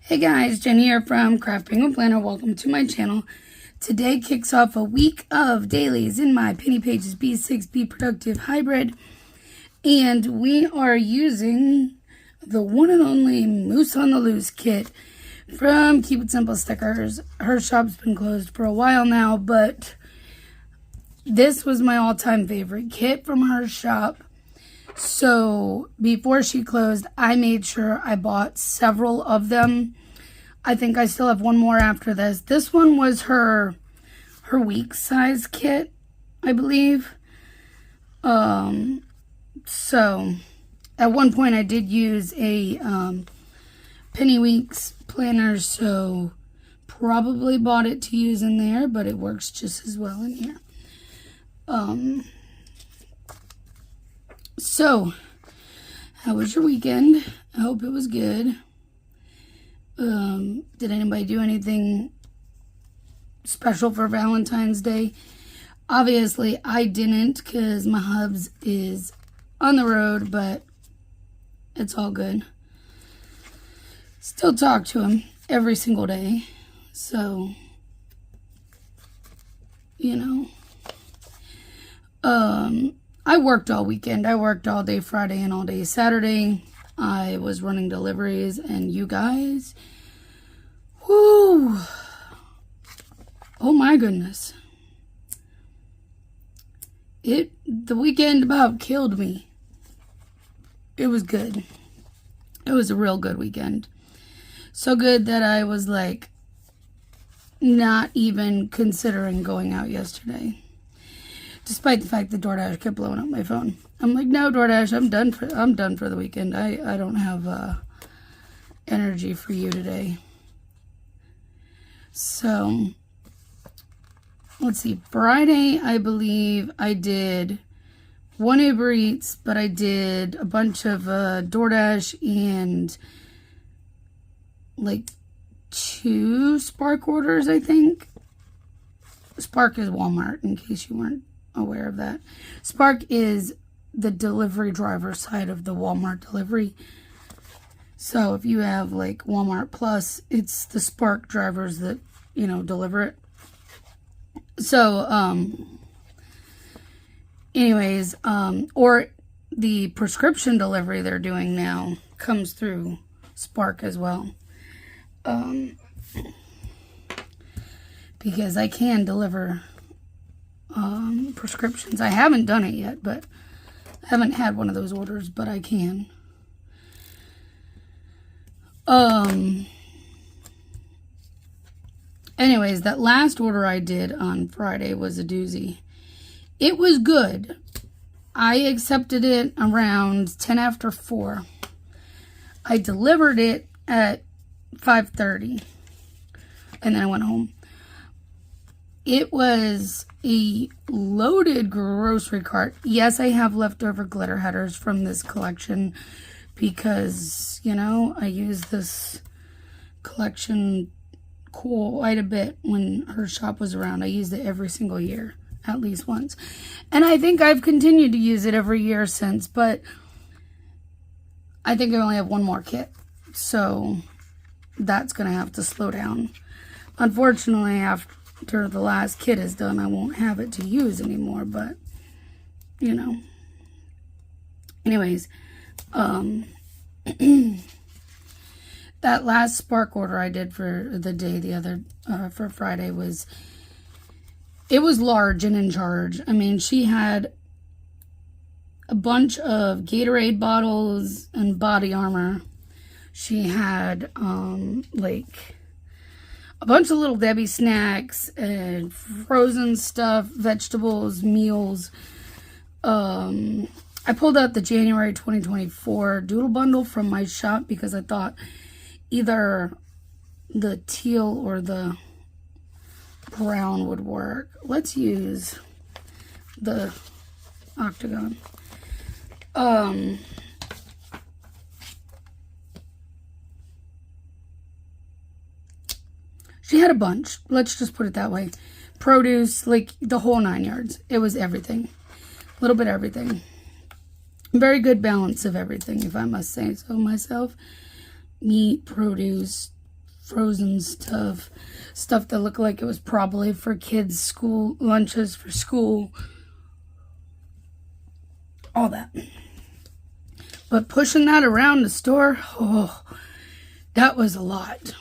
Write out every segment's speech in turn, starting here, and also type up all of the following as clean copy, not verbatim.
Hey guys, Jenny here from Cheerful Planner. Welcome to my channel. Today kicks off a week of dailies in my Penny Pages B6 Be Productive Hybrid. And we are using the one and only Moose on the Loose kit from Keep It Simple Stickers. Her shop's been closed for a while now, but this was my all-time favorite kit from her shop. So before she closed, I made sure I bought several of them. I think I still have one more after this. This one was her week size kit, I believe. So at one point I did use a Penny Weeks planner, so probably bought it to use in there, but it works just as well in here. So, how was your weekend? I hope it was good. Did anybody do anything special for Valentine's Day? Obviously, I didn't because my hubs is on the road, but it's all good. Still talk to him every single day. So, you know. I worked all weekend. I worked all day Friday and all day Saturday. I was running deliveries, and you guys, whoo, oh my goodness. The weekend about killed me. It was good. It was a real good weekend. So good that I was like not even considering going out yesterday. Despite the fact that DoorDash kept blowing up my phone. I'm like, no, DoorDash, I'm done for the weekend. I don't have energy for you today. So, let's see. Friday, I believe I did one Uber Eats, but I did a bunch of DoorDash and like 2 Spark orders, I think. Spark is Walmart, in case you weren't aware of that. Spark is the delivery driver side of the Walmart delivery. So if you have like Walmart Plus, it's the Spark drivers that, you know, deliver it. So, anyways, or the prescription delivery they're doing now comes through Spark as well. Because I can deliver prescriptions. I haven't done it yet, but I haven't had one of those orders, but I can. Anyways, that last order I did on Friday was a doozy. It was good. I accepted it around 10 after 4. I delivered it at 5:30, and then I went home. It was a loaded grocery cart. Yes, I have leftover glitter headers from this collection because, you know, I use this collection quite a bit when her shop was around. I used it every single year, at least once. And I think I've continued to use it every year since, but I think I only have one more kit. So that's going to have to slow down. Unfortunately, after the last kit is done, I won't have it to use anymore, but, you know. Anyways, that last Spark order I did for the day, for Friday it was large and in charge. I mean, she had a bunch of Gatorade bottles and body armor. She had, like, a bunch of Little Debbie snacks and frozen stuff, vegetables, meals. I pulled out the January 2024 doodle bundle from my shop because I thought either the teal or the brown would work. Let's use the octagon. She had a bunch. Let's just put it that way. Produce, like the whole 9 yards. It was everything. A little bit of everything. Very good balance of everything, if I must say so myself. Meat, produce, frozen stuff that looked like it was probably for kids' school lunches for school, all that. But pushing that around the store, oh, that was a lot.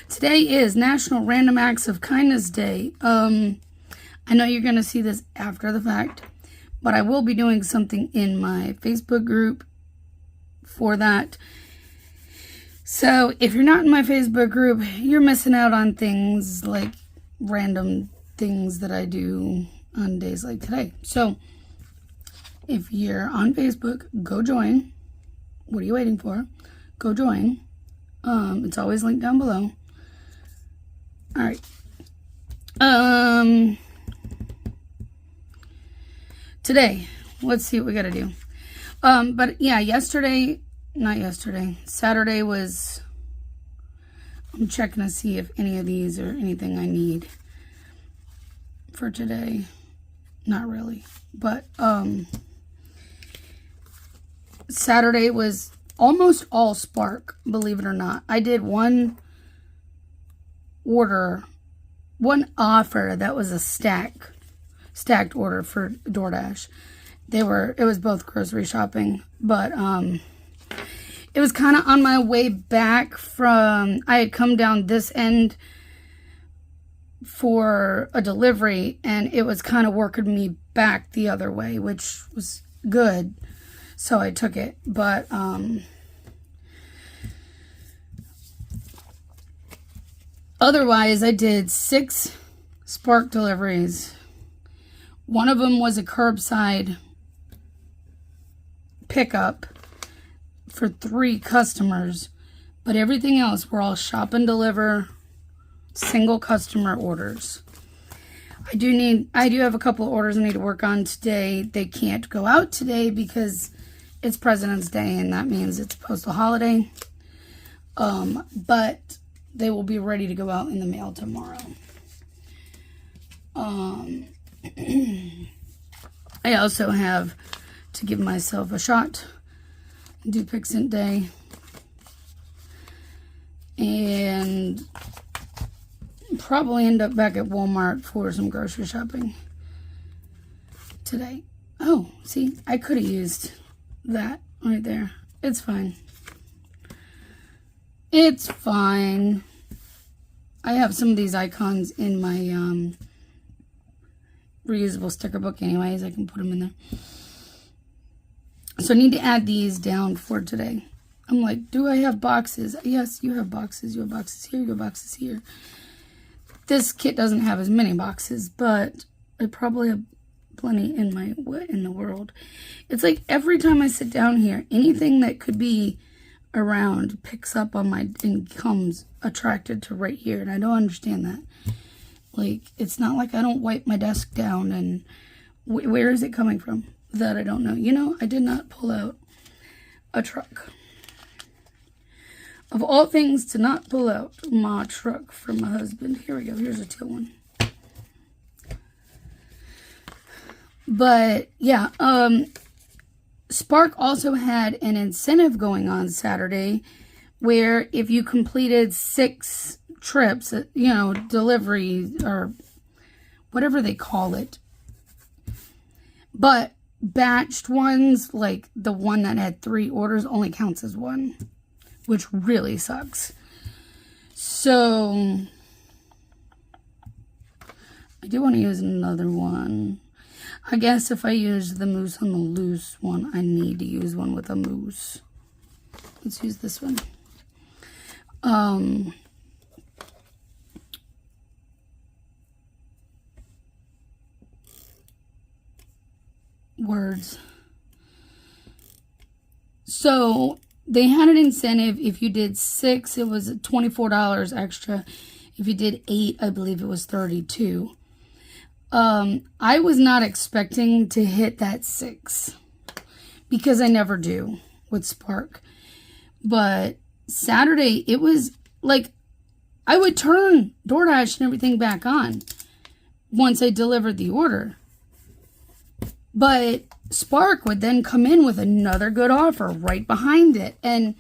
Today is National Random Acts of Kindness Day. I know you're going to see this after the fact, but I will be doing something in my Facebook group for that. So if you're not in my Facebook group, you're missing out on things like random things that I do on days like today. So if you're on Facebook, go join. What are you waiting for? Go join. It's always linked down below. All right. Today, let's see what we got to do. But yeah, Saturday was, I'm checking to see if any of these are anything I need for today. Not really, but Saturday was almost all Spark, believe it or not. I did one offer that was a stacked order for DoorDash. It was both grocery shopping, but it was kind of on my way back from, I had come down this end for a delivery, and it was kind of working me back the other way, which was good, so I took it. But otherwise, I did 6 Spark deliveries. One of them was a curbside pickup for 3 customers, but everything else were all shop and deliver, single customer orders. I do have a couple of orders I need to work on today. They can't go out today because it's President's Day, and that means it's a postal holiday. But they will be ready to go out in the mail tomorrow. I also have to give myself a shot, do Pixent Day, and probably end up back at Walmart for some grocery shopping today. Oh, see, I could have used that right there. It's fine. It's fine. I have some of these icons in my reusable sticker book anyways. I can put them in there. So I need to add these down for today. I'm like, do I have boxes? Yes, you have boxes. You have boxes here. You have boxes here. This kit doesn't have as many boxes, but I probably have plenty in my what in the world. It's like every time I sit down here, anything that could be around picks up on my and comes attracted to right here, and I don't understand that. Like, it's not like I don't wipe my desk down, and where is it coming from? That I don't know. You know, I did not pull out a truck. Of all things to not pull out my truck from my husband. Here we go. Here's a teal one. But yeah, Spark also had an incentive going on Saturday where if you completed 6 trips, you know, delivery or whatever they call it, but batched ones, like the one that had 3 orders, only counts as 1, which really sucks. So I do want to use another one. I guess if I use the moose on the loose one, I need to use one with a moose. Let's use this one. Words. So they had an incentive. If you did 6, it was $24 extra. If you did 8, I believe it was $32. I was not expecting to hit that 6 because I never do with Spark. But Saturday, it was like I would turn DoorDash and everything back on once I delivered the order. But Spark would then come in with another good offer right behind it. And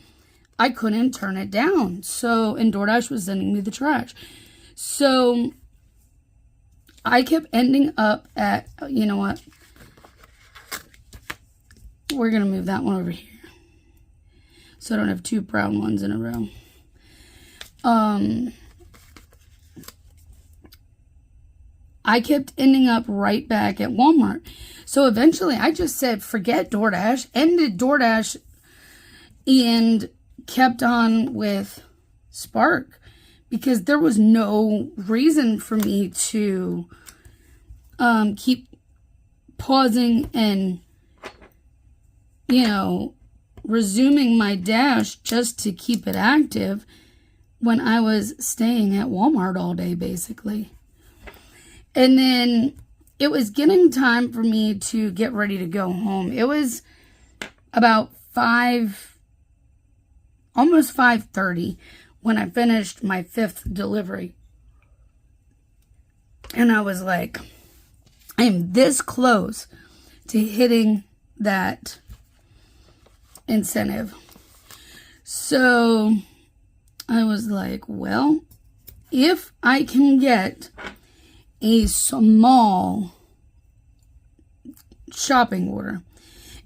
I couldn't turn it down. So, and DoorDash was sending me the trash. So I kept ending up at, you know what? We're going to move that one over here, so I don't have two brown ones in a row. I kept ending up right back at Walmart. So eventually I just said, forget DoorDash, ended DoorDash, and kept on with Spark, because there was no reason for me to keep pausing and, you know, resuming my Dash just to keep it active when I was staying at Walmart all day, basically. And then it was getting time for me to get ready to go home. It was about almost 5:30 when I finished my 5th delivery. And I was like, I am this close to hitting that incentive. So I was like, well, if I can get a small shopping order,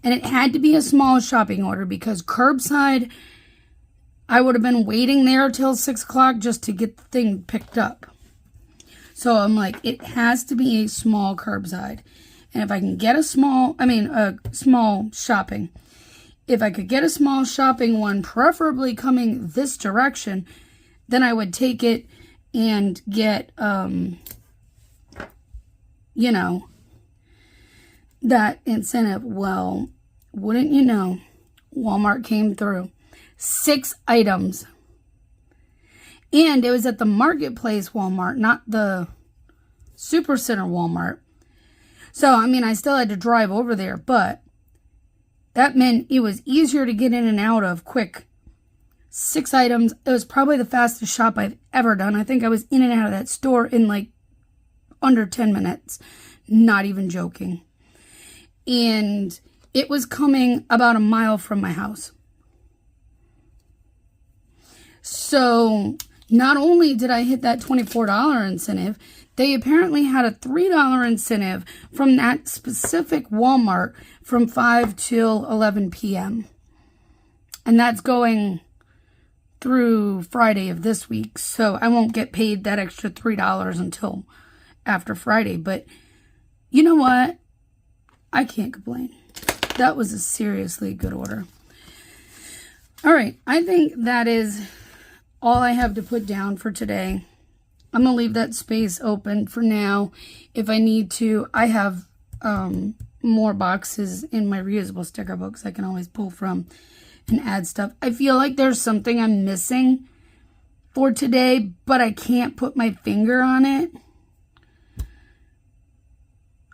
and it had to be a small shopping order because curbside, I would have been waiting there till 6 o'clock just to get the thing picked up. So I'm like, it has to be a small curbside. And if I can get a small shopping, if I could get a small shopping one, preferably coming this direction, then I would take it and get, you know, that incentive. Well, wouldn't you know, Walmart came through. 6 items. And it was at the Marketplace Walmart, not the Supercenter Walmart. So, I mean, I still had to drive over there, but that meant it was easier to get in and out of quick. 6 items. It was probably the fastest shop I've ever done. I think I was in and out of that store in like under 10 minutes. Not even joking. And it was coming about a mile from my house. So not only did I hit that $24 incentive, they apparently had a $3 incentive from that specific Walmart from 5 till 11 p.m. And that's going through Friday of this week. So I won't get paid that extra $3 until after Friday. But you know what? I can't complain. That was a seriously good order. All right. I think that is all I have to put down for today. I'm going to leave that space open for now. If I need to, I have more boxes in my reusable sticker books I can always pull from and add stuff. I feel like there's something I'm missing for today, but I can't put my finger on it.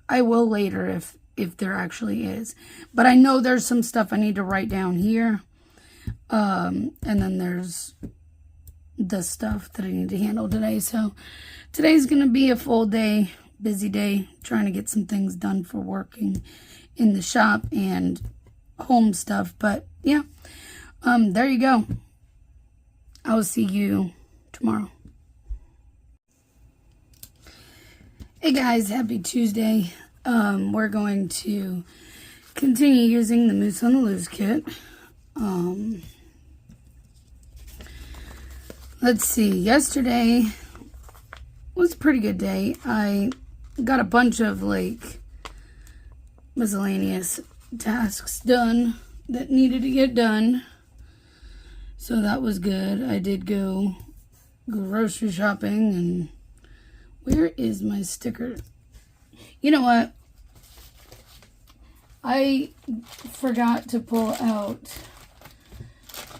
I will later if there actually is. But I know there's some stuff I need to write down here. And then there's the stuff that I need to handle today. So today's going to be a full day, busy day, trying to get some things done for working in the shop and home stuff. But yeah, there you go. I'll see you tomorrow. Hey guys, happy Tuesday. We're going to continue using the Moose on the Loose kit. Let's see, yesterday was a pretty good day. I got a bunch of like miscellaneous tasks done that needed to get done. So that was good. I did go grocery shopping, and where is my sticker? You know what? I forgot to pull out.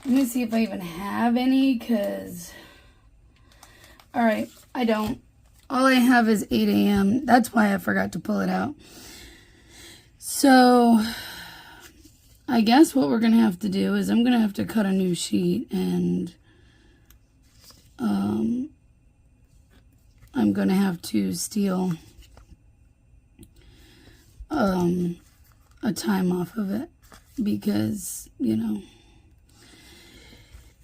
Let me see if I even have any, because, all right, I don't. All I have is 8 a.m. That's why I forgot to pull it out. So I guess what we're going to have to do is I'm going to have to cut a new sheet, and I'm going to have to steal a time off of it because, you know,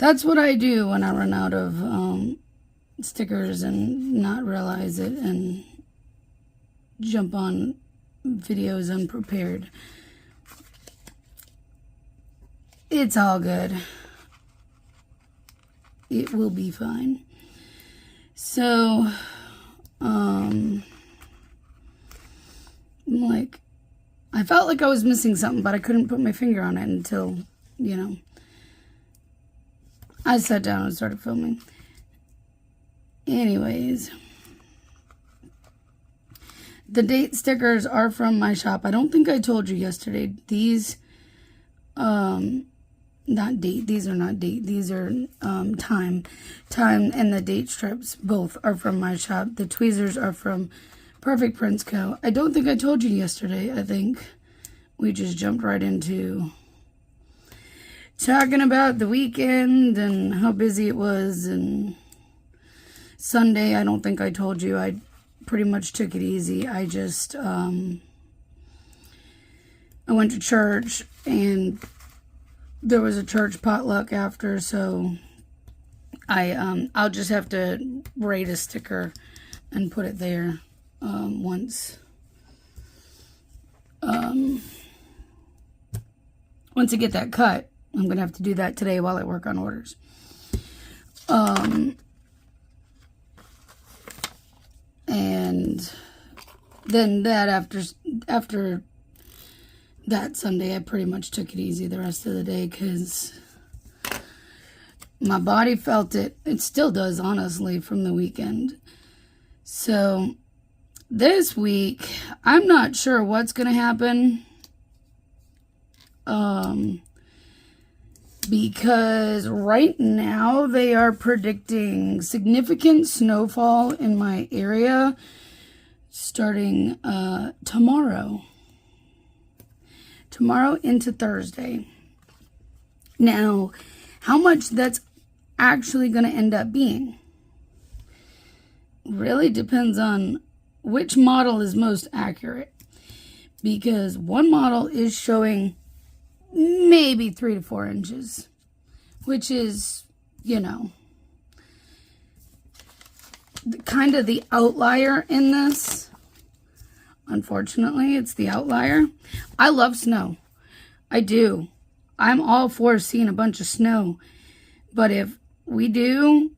That's what I do when I run out of stickers and not realize it and jump on videos unprepared. It's all good. It will be fine. So, like, I felt like I was missing something, but I couldn't put my finger on it until, I sat down and started filming. Anyways, the date stickers are from my shop. I don't think I told you yesterday. These, not date. These are not date. These are time. Time and the date strips both are from my shop. The tweezers are from Perfect Prints Co. I don't think I told you yesterday. I think we just jumped right into talking about the weekend and how busy it was. And Sunday, I don't think I told you. I pretty much took it easy. I just, I went to church and there was a church potluck after, so I'll just have to write a sticker and put it there once I get that cut. I'm gonna have to do that today while I work on orders. And then that after that Sunday, I pretty much took it easy the rest of the day because my body felt it. It still does, honestly, from the weekend. So this week, I'm not sure what's going to happen. Because right now they are predicting significant snowfall in my area starting tomorrow into Thursday. Now, how much that's actually going to end up being really depends on which model is most accurate, because one model is showing maybe 3 to 4 inches, which is, kind of the outlier in this. Unfortunately, it's the outlier. I love snow. I do. I'm all for seeing a bunch of snow. But if we do,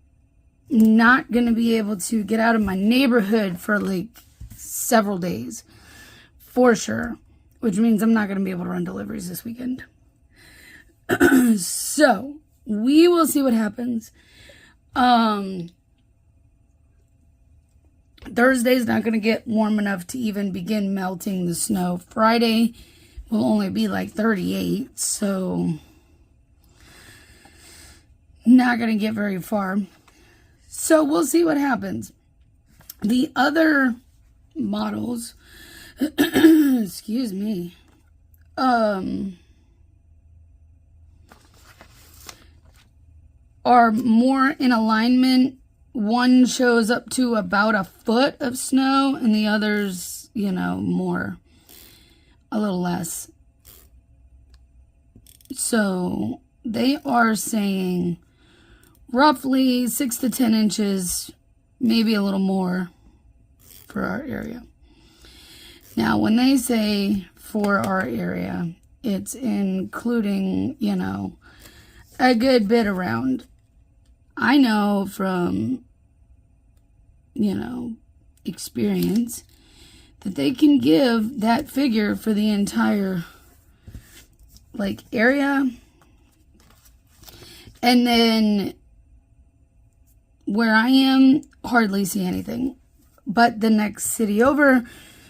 not going to be able to get out of my neighborhood for like several days. For sure. Which means I'm not going to be able to run deliveries this weekend. So, we will see what happens. Thursday's not going to get warm enough to even begin melting the snow. Friday will only be like 38, so not going to get very far. So we'll see what happens. The other models, excuse me, are more in alignment. One shows up to about a foot of snow, and the others, more, a little less. So they are saying roughly 6 to 10 inches, maybe a little more for our area. Now, when they say for our area, it's including, a good bit around. I know from, experience that they can give that figure for the entire, area. And then where I am, hardly see anything. But the next city over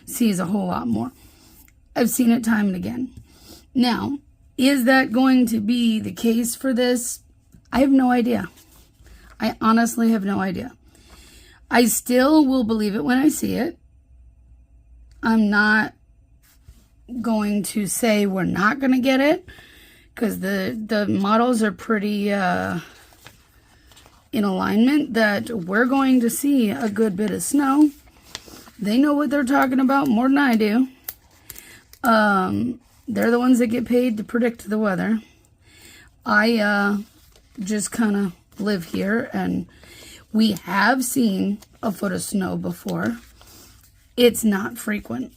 sees a whole lot more. I've seen it time and again. Now, is that going to be the case for this? I have no idea. I honestly have no idea. I still will believe it when I see it. I'm not going to say we're not going to get it, because the models are pretty in alignment that we're going to see a good bit of snow. They know what they're talking about more than I do. They're the ones that get paid to predict the weather. I just kind of live here, and we have seen a foot of snow before. It's not frequent.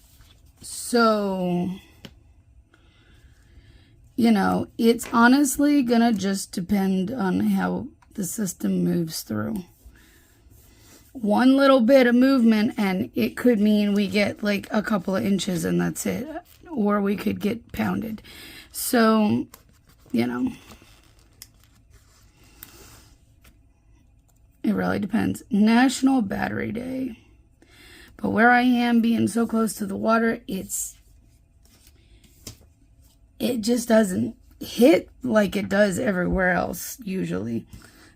So, you know, it's honestly gonna just depend on how the system moves through. One little bit of movement and it could mean we get like a couple of inches and that's it. Or we could get pounded. So, you know, it really depends. National Battery Day. But where I am, being so close to the water, it just doesn't hit like it does everywhere else usually.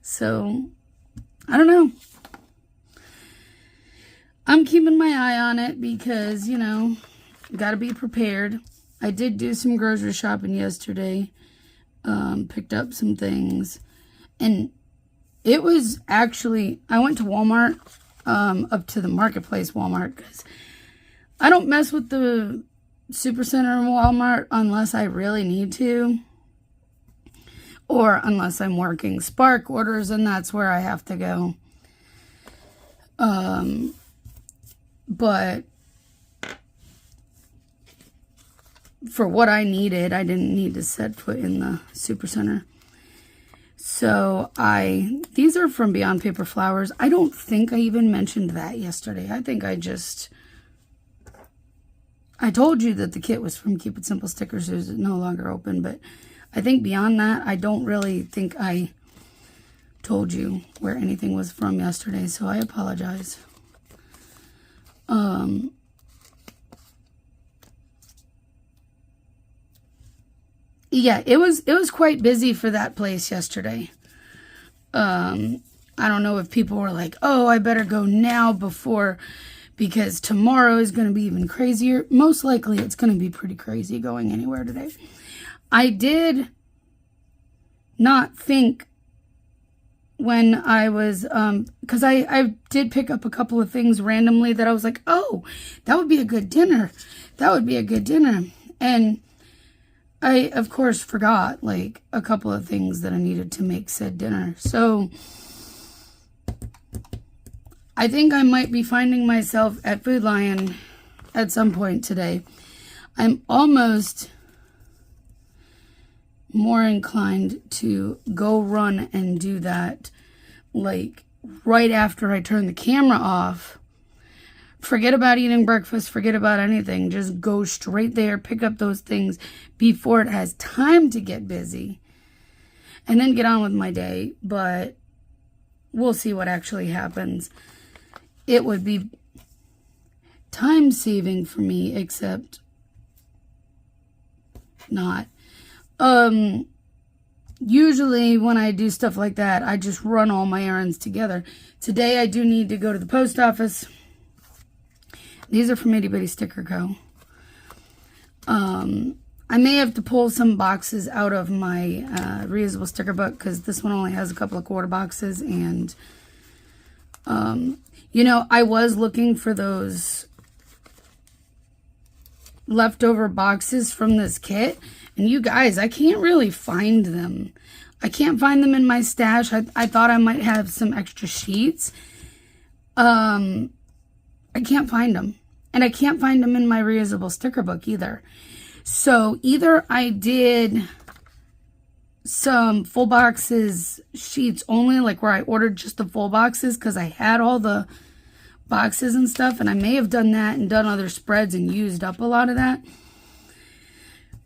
So, I don't know. I'm keeping my eye on it because, you know, got to be prepared. I did do some grocery shopping yesterday. Picked up some things. And it was actually, I went to Walmart, up to the Marketplace Walmart, because I don't mess with the Supercenter and Walmart unless I really need to. Or unless I'm working Spark orders, and that's where I have to go. But for what I needed, I didn't need to set foot in the Supercenter. So these are from Beyond Paper Flowers. I don't think I even mentioned that yesterday. I think I told you that the kit was from Keep It Simple Stickers, who's no longer open, but I think beyond that, I don't really think I told you where anything was from yesterday, so I apologize. Yeah, it was quite busy for that place yesterday. I don't know if people were like, oh, I better go now because tomorrow is going to be even crazier. Most likely it's going to be pretty crazy going anywhere today. I did not think when I was, because I did pick up a couple of things randomly that I was like, oh, that would be a good dinner. That would be a good dinner. And I, of course, forgot, like, a couple of things that I needed to make said dinner. So, I think I might be finding myself at Food Lion at some point today. I'm almost more inclined to go run and do that, like, right after I turn the camera off. Forget about eating breakfast, forget about anything. Just go straight there, pick up those things before it has time to get busy. And then get on with my day. But we'll see what actually happens. It would be time saving for me, except not. Usually when I do stuff like that, I just run all my errands together. Today I do need to go to the post office. These are from Itty Bitty Sticker Co. I may have to pull some boxes out of my reusable sticker book because this one only has a couple of quarter boxes. And, you know, I was looking for those leftover boxes from this kit. And you guys, I can't really find them. I can't find them in my stash. I thought I might have some extra sheets. I can't find them. And I can't find them in my reusable sticker book either. So either I did some full boxes sheets only, like where I ordered just the full boxes because I had all the boxes and stuff. And I may have done that and done other spreads and used up a lot of that.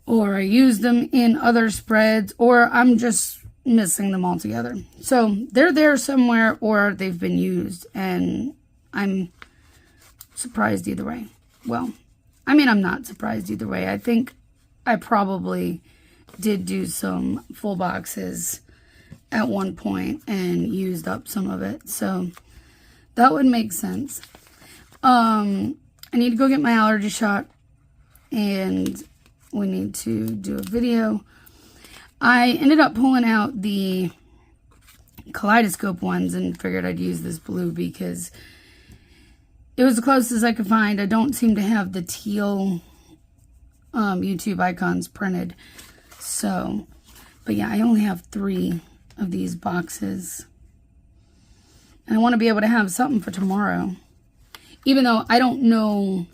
Or I used them in other spreads. Or I'm just missing them altogether. So they're there somewhere or they've been used. And I'm surprised either way. Well, I mean, I'm not surprised either way. I think I probably did do some full boxes at one point and used up some of it. So that would make sense. I need to go get my allergy shot and we need to do a video. I ended up pulling out the kaleidoscope ones and figured I'd use this blue because it was the closest I could find. I don't seem to have the teal YouTube icons printed. So, but yeah, I only have 3 of these boxes. And I want to be able to have something for tomorrow. Even though I don't know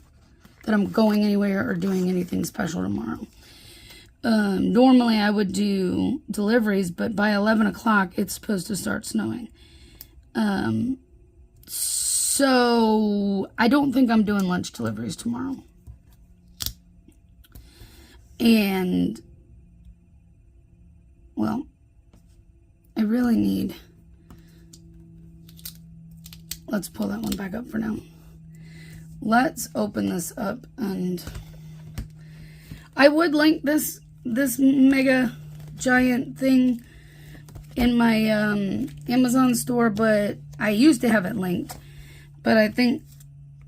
that I'm going anywhere or doing anything special tomorrow. Normally I would do deliveries, but by 11 o'clock it's supposed to start snowing. So I don't think I'm doing lunch deliveries tomorrow. And, well, I really need, let's pull that one back up for now. Let's open this up, and I would link this mega giant thing in my Amazon store, but I used to have it linked, but I think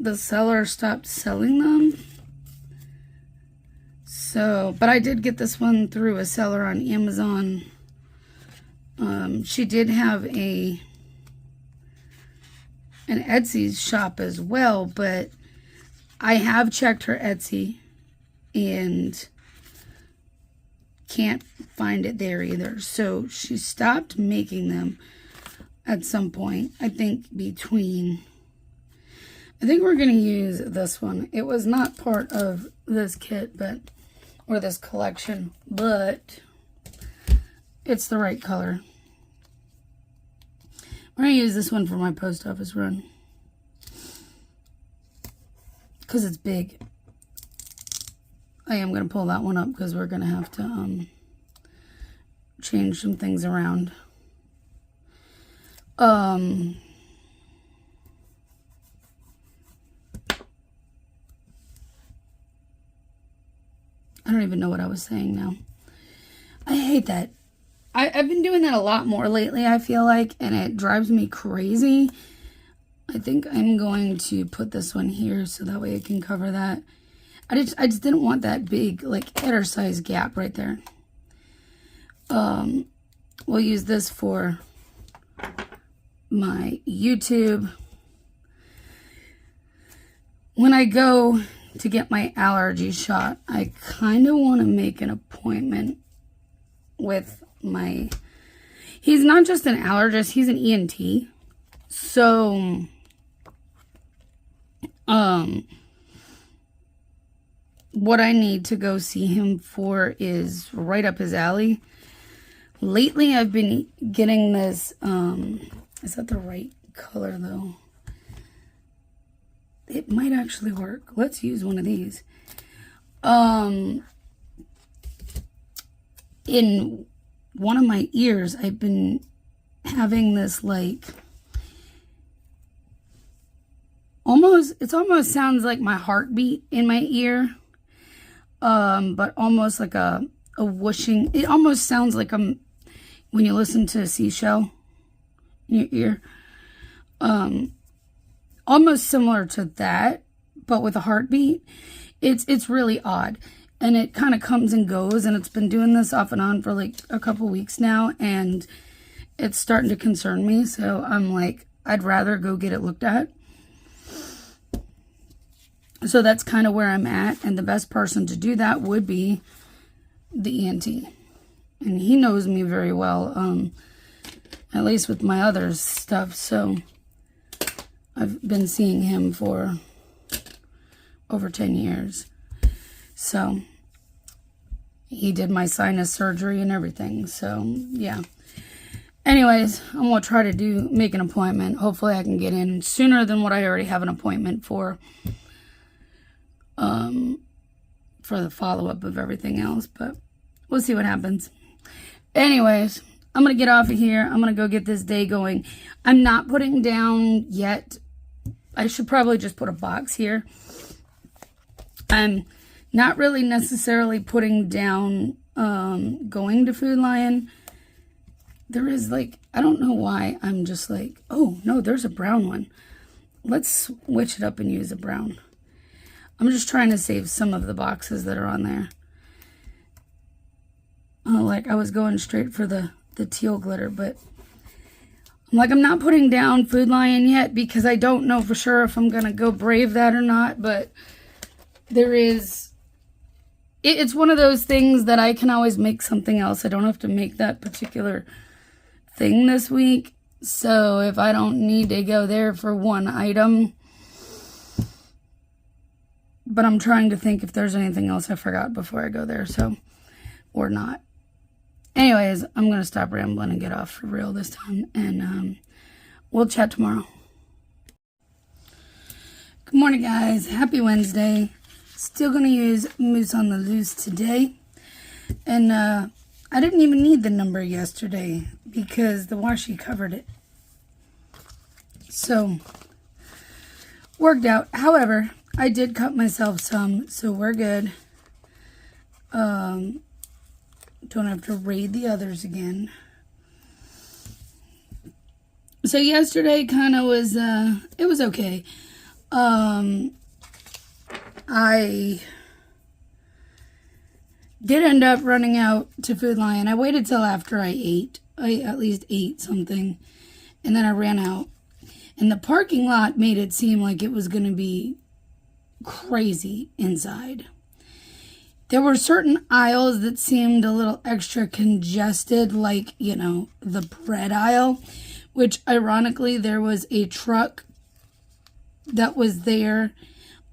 the seller stopped selling them. So, but I did get this one through a seller on Amazon. She did have an Etsy shop as well, but I have checked her Etsy and can't find it there either. So she stopped making them at some point. I think we're going to use this one. It was not part of this kit, or this collection, but it's the right color. We're going to use this one for my post office run, because it's big. I am going to pull that one up because we're going to have to change some things around. I don't even know what I was saying now. I hate that. I've been doing that a lot more lately, I feel like, and it drives me crazy. I think I'm going to put this one here so that way I can cover that. I just didn't want that big, like, header size gap right there. We'll use this for my YouTube. When I go to get my allergy shot, I kind of want to make an appointment with he's not just an allergist, he's an ENT. So, what I need to go see him for is right up his alley. Lately, I've been getting this, is that the right color though? It might actually work. Let's use one of these. In one of my ears, I've been having this, like, it almost sounds like my heartbeat in my ear. But almost like a whooshing. It almost sounds like when you listen to a seashell in your ear. Almost similar to that, but with a heartbeat. It's really odd. And it kind of comes and goes, and it's been doing this off and on for like a couple weeks now, and it's starting to concern me. So I'm like, I'd rather go get it looked at. So that's kind of where I'm at, and the best person to do that would be the ENT. And he knows me very well, at least with my other stuff. So I've been seeing him for over 10 years. So he did my sinus surgery and everything. So yeah. Anyways, I'm going to try to make an appointment. Hopefully I can get in sooner than what I already have an appointment for the follow-up of everything else, but we'll see what happens. Anyways, I'm going to get off of here. I'm going to go get this day going. I'm not putting down yet. I should probably just put a box here. I'm not really necessarily putting down going to Food Lion. There is, like, I don't know why I'm just like, oh no, there's a brown one. Let's switch it up and use a brown. I'm just trying to save some of the boxes that are on there. Like, I was going straight for the teal glitter, but I'm like, I'm not putting down Food Lion yet because I don't know for sure if I'm going to go brave that or not, but it's one of those things that I can always make something else. I don't have to make that particular thing this week. So if I don't need to go there for one item, but I'm trying to think if there's anything else I forgot before I go there, so, or not. Anyways, I'm going to stop rambling and get off for real this time, and we'll chat tomorrow. Good morning, guys. Happy Wednesday. Still going to use Moose on the Loose today, and I didn't even need the number yesterday because the washi covered it. So, worked out. However, I did cut myself some, so we're good. Don't have to raid the others again. So yesterday kind of was, it was okay. I did end up running out to Food Lion. I waited till after I ate. I at least ate something. And then I ran out. And the parking lot made it seem like it was going to be crazy inside. There were certain aisles that seemed a little extra congested, like, you know, the bread aisle, which ironically there was a truck that was there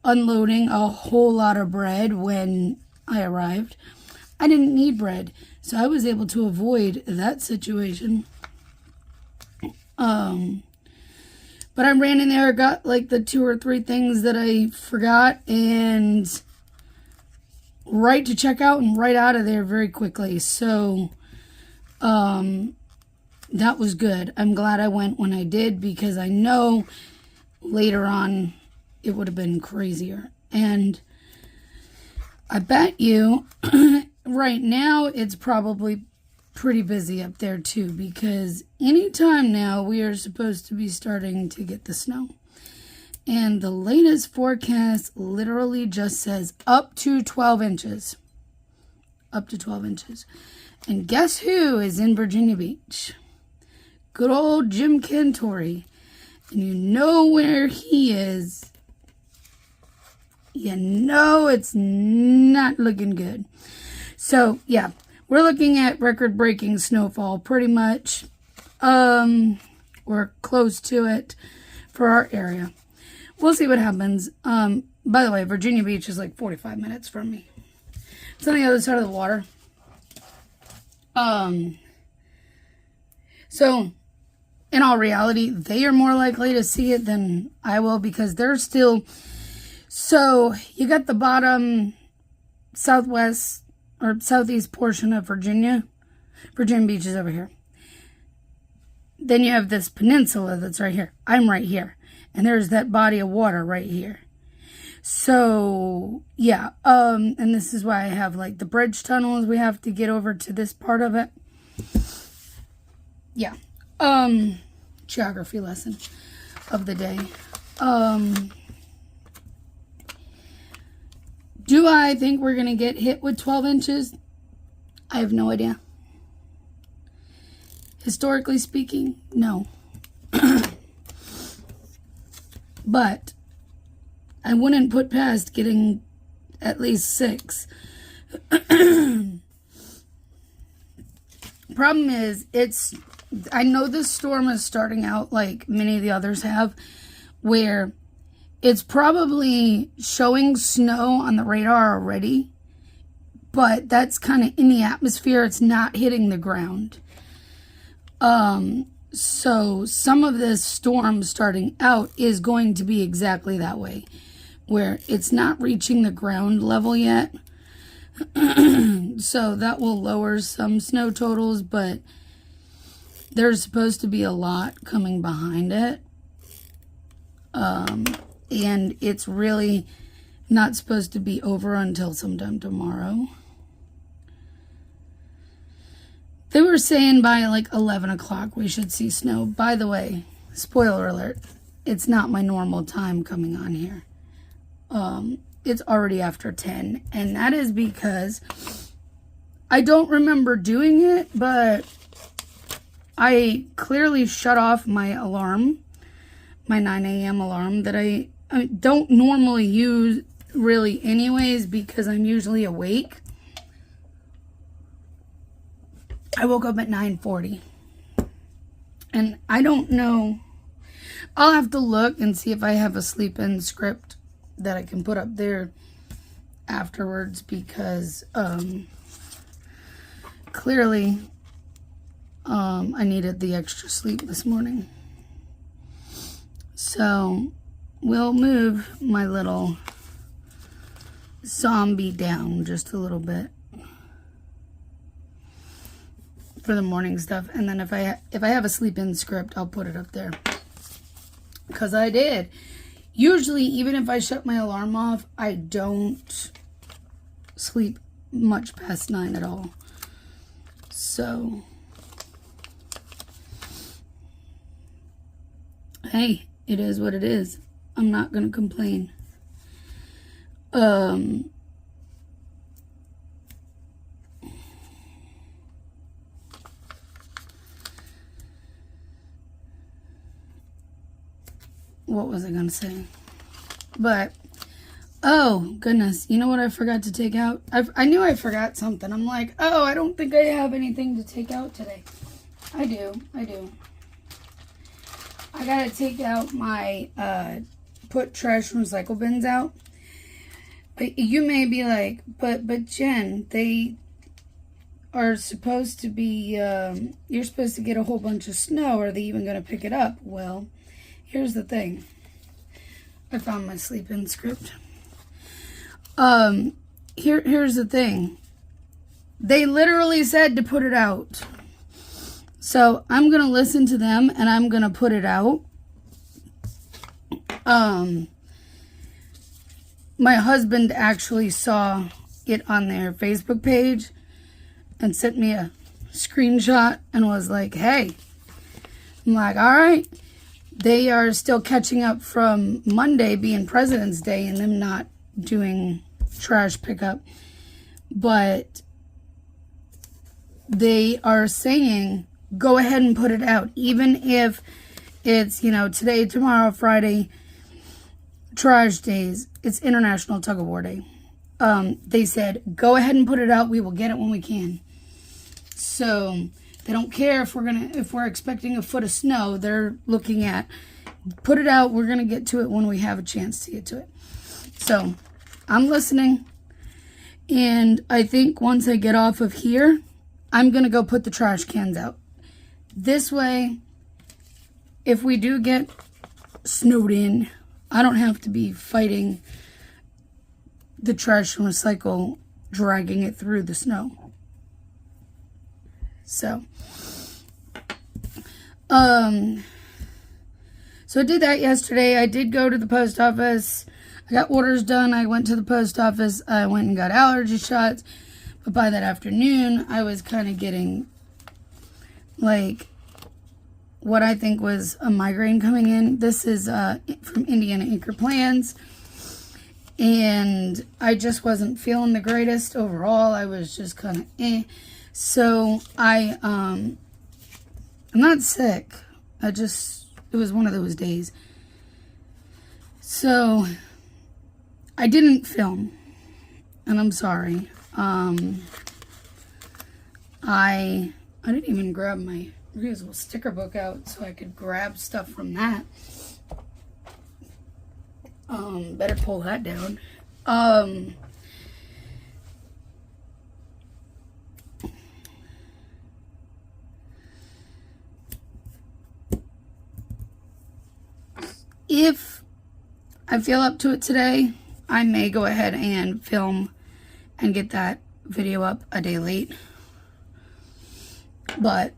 unloading a whole lot of bread when I arrived. I didn't need bread, so I was able to avoid that situation. But I ran in there, got like the 2 or 3 things that I forgot, and right to check out and right out of there very quickly. So, that was good. I'm glad I went when I did, because I know later on it would have been crazier. And I bet you right now it's probably pretty busy up there too, because anytime now we are supposed to be starting to get the snow. And the latest forecast literally just says up to 12 inches. Up to 12 inches. And guess who is in Virginia Beach? Good old Jim Cantori. And you know where he is. You know it's not looking good. So, yeah. We're looking at record-breaking snowfall, pretty much. Or close to it for our area. We'll see what happens. By the way, Virginia Beach is like 45 minutes from me. It's on the other side of the water. So, in all reality, they are more likely to see it than I will, because they're still... So, you got the bottom southwest or southeast portion of Virginia. Virginia Beach is over here. Then you have this peninsula that's right here. I'm right here. And there's that body of water right here. So, yeah. And this is why I have, like, the bridge tunnels. We have to get over to this part of it. Yeah. Geography lesson of the day. Do I think we're going to get hit with 12 inches? I have no idea. Historically speaking, no. But I wouldn't put past getting at least 6. Problem is, I know this storm is starting out like many of the others have, where it's probably showing snow on the radar already, but that's kind of in the atmosphere. It's not hitting the ground. So some of this storm starting out is going to be exactly that way, where it's not reaching the ground level yet. So that will lower some snow totals, but there's supposed to be a lot coming behind it. And it's really not supposed to be over until sometime tomorrow. They were saying by like 11 o'clock we should see snow. By the way, spoiler alert, it's not my normal time coming on here. It's already after 10. And that is because I don't remember doing it, but I clearly shut off my alarm, my 9 a.m. alarm that I don't normally use really anyways, because I'm usually awake. I woke up at 9:40. And I don't know. I'll have to look and see if I have a sleep-in script that I can put up there afterwards, because clearly I needed the extra sleep this morning. So we'll move my little zombie down just a little bit for the morning stuff, and then if I have a sleep-in script, I'll put it up there, because I did. Usually, even if I shut my alarm off, I don't sleep much past 9 at all. So, hey, it is what it is. I'm not gonna complain. What was I gonna say? But, oh goodness, you know what I forgot to take out? I knew I forgot something. I'm like, oh, I don't think I have anything to take out today. I do. I gotta take out my, put trash and recycle bins out. But you may be like, but Jen, they are supposed to be, you're supposed to get a whole bunch of snow. Are they even gonna pick it up? Well, here's the thing. I found my sleep-in script. Here's the thing. They literally said to put it out. So I'm going to listen to them and I'm going to put it out. My husband actually saw it on their Facebook page and sent me a screenshot and was like, hey. I'm like, all right. They are still catching up from Monday being President's Day and them not doing trash pickup. But they are saying, go ahead and put it out. Even if it's, today, tomorrow, Friday, trash days. It's International Tug of War Day. They said, go ahead and put it out. We will get it when we can. So they don't care if we're expecting a foot of snow. They're looking at, put it out. We're gonna get to it when we have a chance to get to it. So I'm listening, and I think once I get off of here, I'm gonna go put the trash cans out. This way, if we do get snowed in, I don't have to be fighting the trash and recycle, dragging it through the snow. So I did that yesterday. I did go to the post office. I got orders done. I went to the post office. I went and got allergy shots. But by that afternoon, I was kind of getting, like, what I think was a migraine coming in. This is from Indiana Anchor Plans. And I just wasn't feeling the greatest overall. I was just kind of eh. So I'm not sick. It was one of those days. So I didn't film, and I'm sorry. I didn't even grab my reusable sticker book out so I could grab stuff from that. Better pull that down. If I feel up to it today, I may go ahead and film and get that video up a day late. But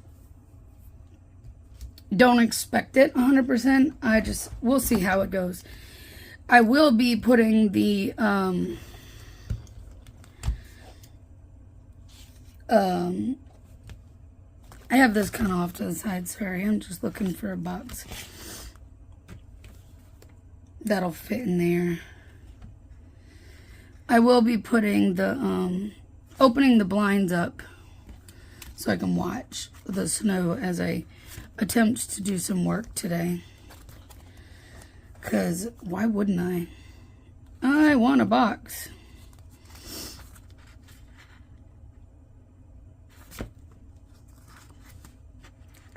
don't expect it 100%. We'll see how it goes. I will be putting the I have this kind of off to the side. Sorry, I'm just looking for a box that'll fit in there. I will be putting the opening the blinds up so I can watch the snow as I attempt to do some work today. Because why wouldn't I? I want a box.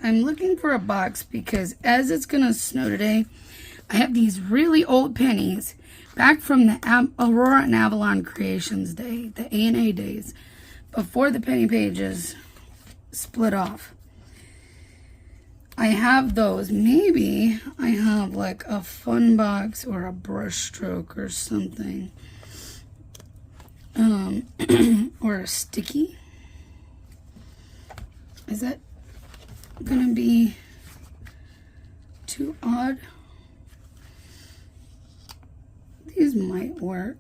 I'm looking for a box because as it's going to snow today, I have these really old pennies back from the Aurora and Avalon Creations Day, the A&A days, before the penny pages split off. I have those. Maybe I have like a fun box or a brush stroke or something. Or a sticky. Is that gonna be too odd? These might work.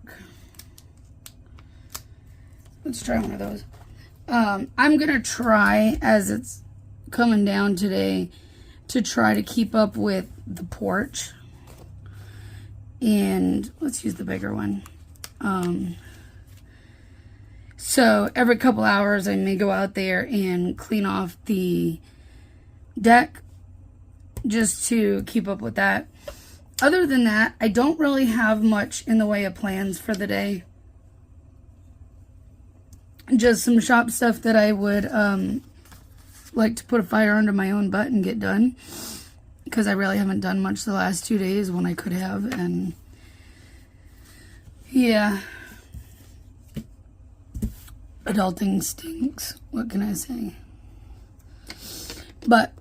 Let's try one of those. I'm gonna try, as it's coming down today, to try to keep up with the porch. And let's use the bigger one. So every couple hours I may go out there and clean off the deck just to keep up with that. Other than that, I don't really have much in the way of plans for the day. Just some shop stuff that I would like to put a fire under my own butt and get done. Because I really haven't done much the last 2 days when I could have. And yeah. Adulting stinks. What can I say? But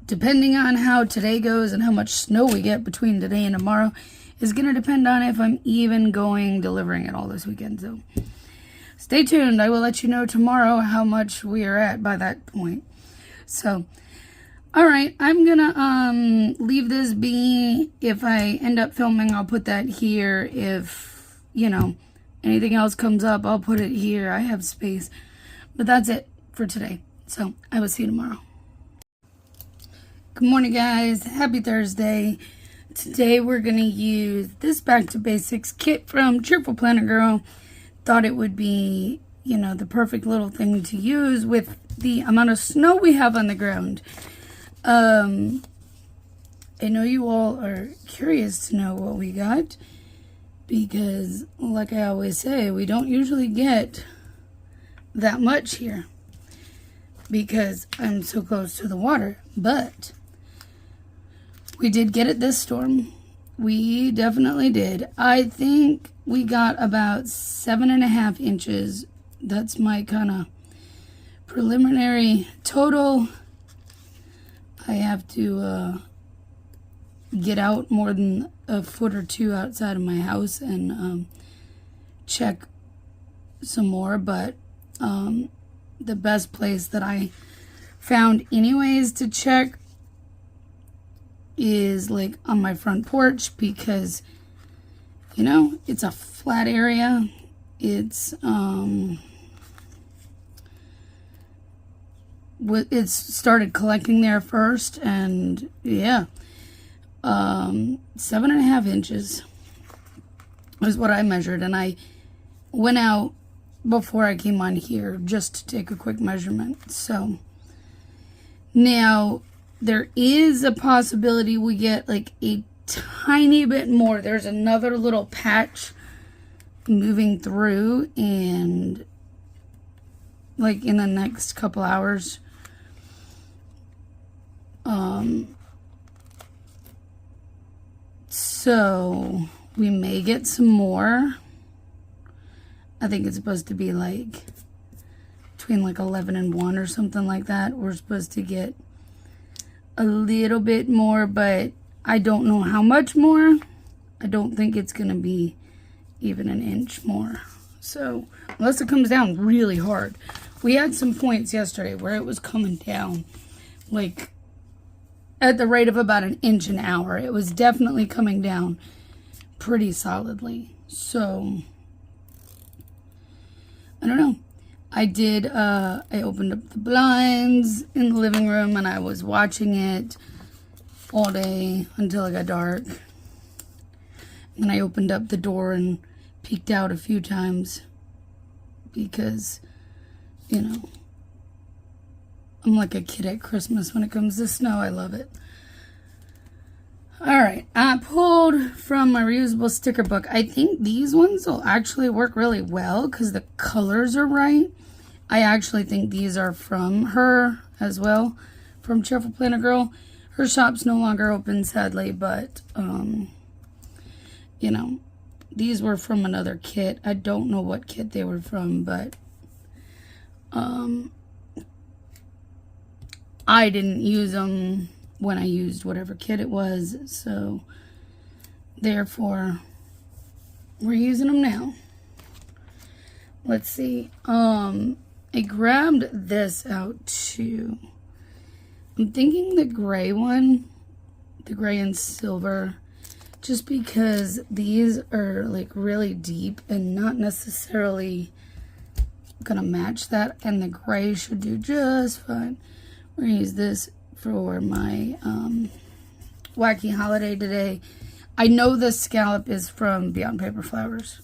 depending on how today goes and how much snow we get between today and tomorrow is going to depend on if I'm even going delivering it all this weekend. So stay tuned. I will let you know tomorrow how much we are at by that point. So, all right. I'm going to leave this be. If I end up filming, I'll put that here. If, you know, anything else comes up, I'll put it here. I have space. But that's it for today. So I will see you tomorrow. Good morning, guys. Happy Thursday. Today we're going to use this Back to Basics kit from Cheerful Planner Girl. Thought it would be, you know, the perfect little thing to use with the amount of snow we have on the ground. I know you all are curious to know what we got. Because, like I always say, we don't usually get that much here. Because I'm so close to the water. But we did get it this storm. We definitely did. I think we got about 7.5 inches. That's my kind of preliminary total. I have to get out more than a foot or two outside of my house and check some more, but the best place that I found anyways to check is like on my front porch, because you know it's a flat area. It's started collecting there first, and yeah, 7.5 inches was what I measured, and I went out before I came on here just to take a quick measurement. So now there is a possibility we get like a tiny bit more. There's another little patch moving through, and like in the next couple hours, so we may get some more. I think it's supposed to be like between like 11 and 1 or something like that. We're supposed to get a little bit more, but I don't know how much more. I don't think it's going to be even an inch more. So unless it comes down really hard. We had some points yesterday where it was coming down like at the rate of about an inch an hour. It was definitely coming down pretty solidly. So I don't know. I opened up the blinds in the living room and I was watching it all day until it got dark. And I opened up the door and peeked out a few times because, you know, I'm like a kid at Christmas when it comes to snow. I love it. Alright, I pulled from my reusable sticker book. I think these ones will actually work really well because the colors are right. I actually think these are from her as well. from Cheerful Planner Girl. Her shop's no longer open, sadly, but, you know, these were from another kit. I don't know what kit they were from, but, I didn't use them when I used whatever kit it was, so therefore we're using them now. Let's see. I grabbed this out too. I'm thinking the gray one, the gray and silver, just because these are like really deep and not necessarily gonna match that, and the gray should do just fine. We're gonna use this for my wacky holiday today. I know the scallop is from Beyond Paper Flowers,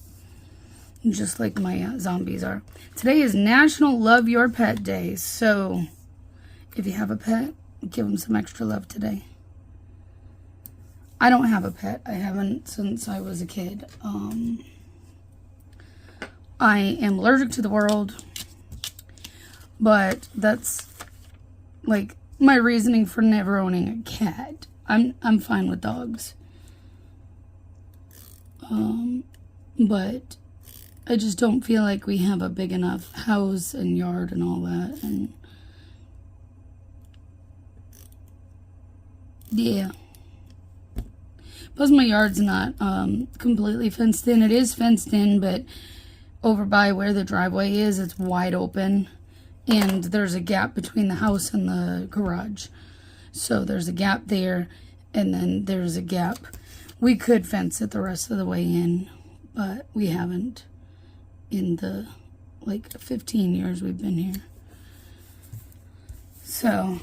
just like my zombies are. Today is National Love Your Pet Day, so if you have a pet, give them some extra love today. I don't have a pet. I haven't since I was a kid. I am allergic to the world, but that's like my reasoning for never owning a cat. I'm fine with dogs. But I just don't feel like we have a big enough house and yard and all that, and yeah. Plus my yard's not completely fenced in. It is fenced in, but over by where the driveway is, it's wide open. And there's a gap between the house and the garage. So there's a gap there, and then there's a gap. We could fence it the rest of the way in, but we haven't in the, like, 15 years we've been here. So,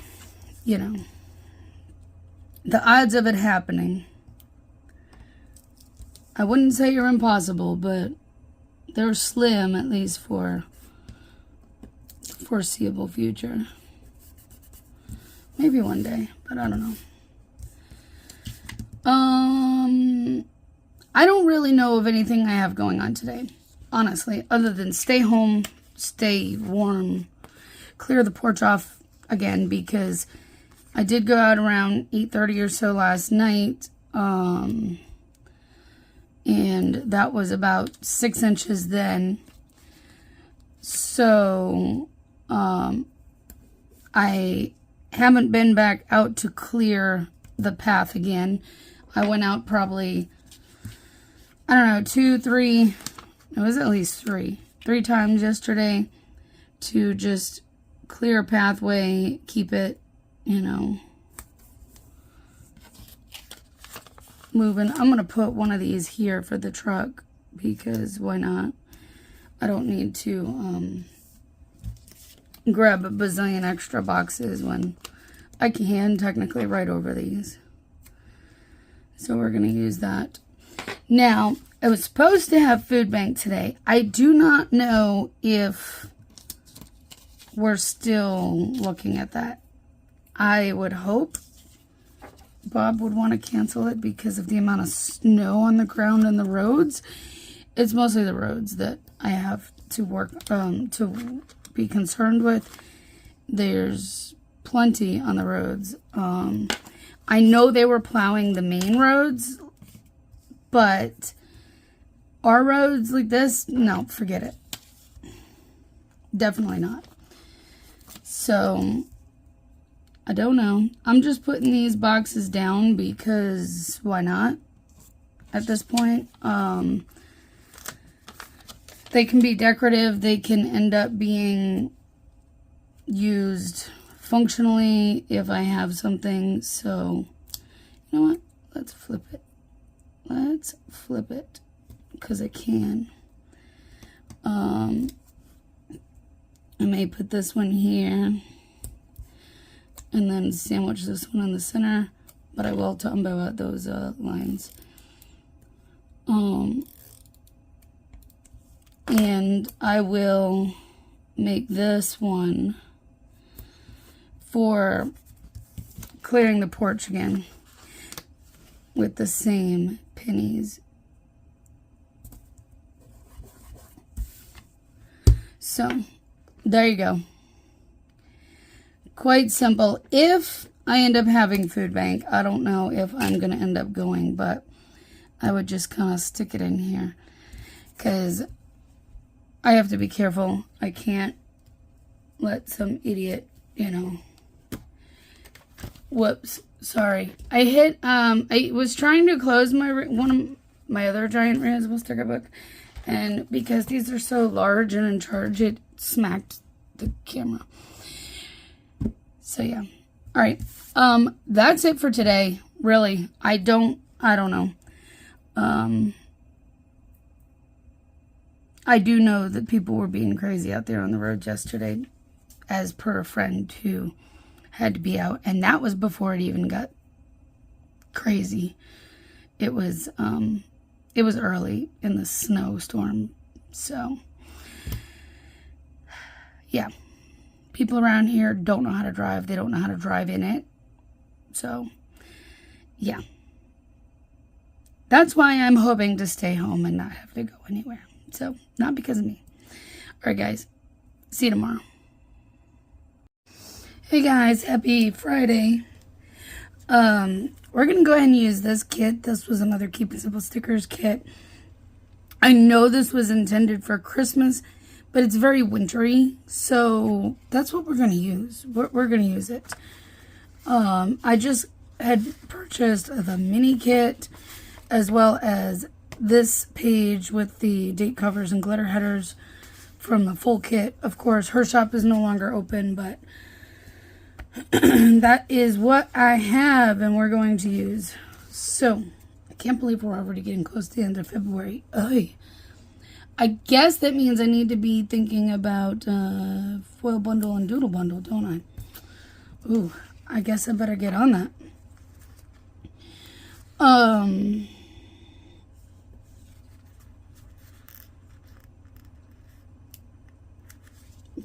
you know, the odds of it happening, I wouldn't say you're impossible, but they're slim, at least for foreseeable future. Maybe one day, but I don't know. I don't really know of anything I have going on today, honestly, other than stay home, stay warm, clear the porch off again, because I did go out around 8:30 or so last night, and that was about 6 inches then. So, I haven't been back out to clear the path again. I went out probably, I don't know, 2, 3, it was at least 3 times yesterday to just clear a pathway, keep it, you know, moving. I'm going to put one of these here for the truck because why not? I don't need to grab a bazillion extra boxes when I can technically right over these. So we're going to use that. Now, I was supposed to have food bank today. I do not know if we're still looking at that. I would hope Bob would want to cancel it because of the amount of snow on the ground and the roads. It's mostly the roads that I have to work, to be concerned with. There's plenty on the roads. I know they were plowing the main roads, but our roads like this, no, forget it. Definitely not. So, I don't know. I'm just putting these boxes down because why not at this point? They can be decorative. They can end up being used functionally if I have something. So, you know what? Let's flip it. Let's flip it because I can. I may put this one here and then sandwich this one in the center, but I will tumble out those lines. And I will make this one for clearing the porch again with the same pennies. So, there you go. quite simple. If I end up having food bank, I don't know if I'm going to end up going, but I would just kind of stick it in here because I have to be careful. I can't let some idiot, whoops, sorry. I was trying to close one of my other giant reusable sticker book, and because these are so large and in charge, it smacked the camera. So yeah. All right. That's it for today. Really. I don't know. I do know that people were being crazy out there on the road yesterday, as per a friend who had to be out, and that was before it even got crazy. It was early in the snowstorm, so yeah. People around here don't know how to drive. They don't know how to drive in it. So, yeah. That's why I'm hoping to stay home and not have to go anywhere. So, not because of me. All right, guys. See you tomorrow. Hey, guys. Happy Friday. We're going to go ahead and use this kit. This was another Keep It Simple Stickers kit. I know this was intended for Christmas, but it's very wintry, so that's what we're going to use. We're going to use it. I just had purchased the mini kit as well as this page with the date covers and glitter headers from the full kit. Of course, her shop is no longer open, but that is what I have and we're going to use. So, I can't believe we're already getting close to the end of February. Ugh. I guess that means I need to be thinking about foil bundle and doodle bundle, don't I? Ooh, I guess I better get on that.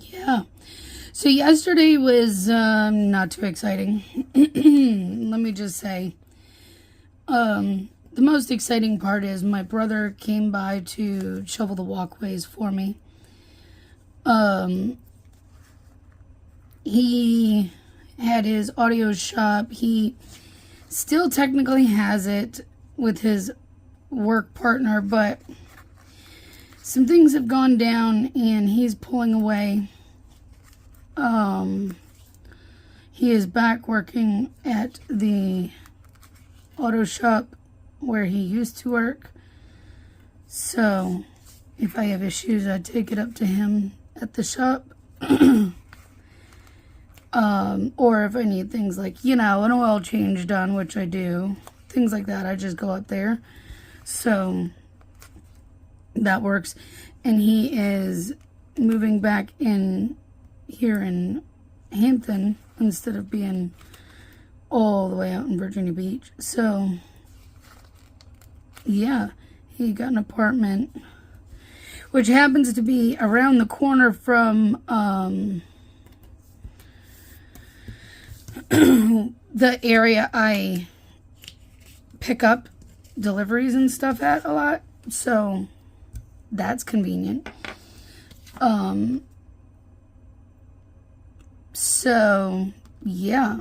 Yeah. So yesterday was not too exciting. Let me just say. The most exciting part is my brother came by to shovel the walkways for me. He had his audio shop. He still technically has it with his work partner, but some things have gone down and he's pulling away. He is back working at the auto shop where he used to work. So if I have issues, I take it up to him at the shop. Or if I need things like, an oil change done, which I do, things like that, I just go up there. So that works. And he is moving back in here in Hampton instead of being all the way out in Virginia Beach. So yeah, he got an apartment, which happens to be around the corner from the area I pick up deliveries and stuff at a lot. So that's convenient. So yeah.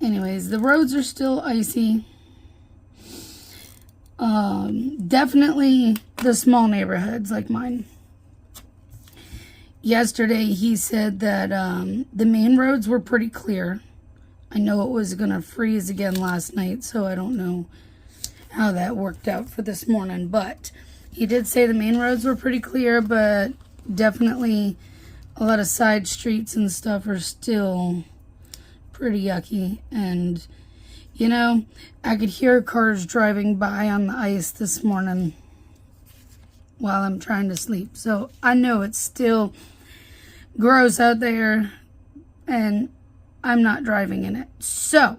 Anyways, the roads are still icy. Definitely the small neighborhoods like mine. Yesterday, he said that the main roads were pretty clear. I know it was going to freeze again last night, so I don't know how that worked out for this morning. But he did say the main roads were pretty clear, but definitely a lot of side streets and stuff are still pretty yucky. And, I could hear cars driving by on the ice this morning while I'm trying to sleep. So I know it's still gross out there and I'm not driving in it. So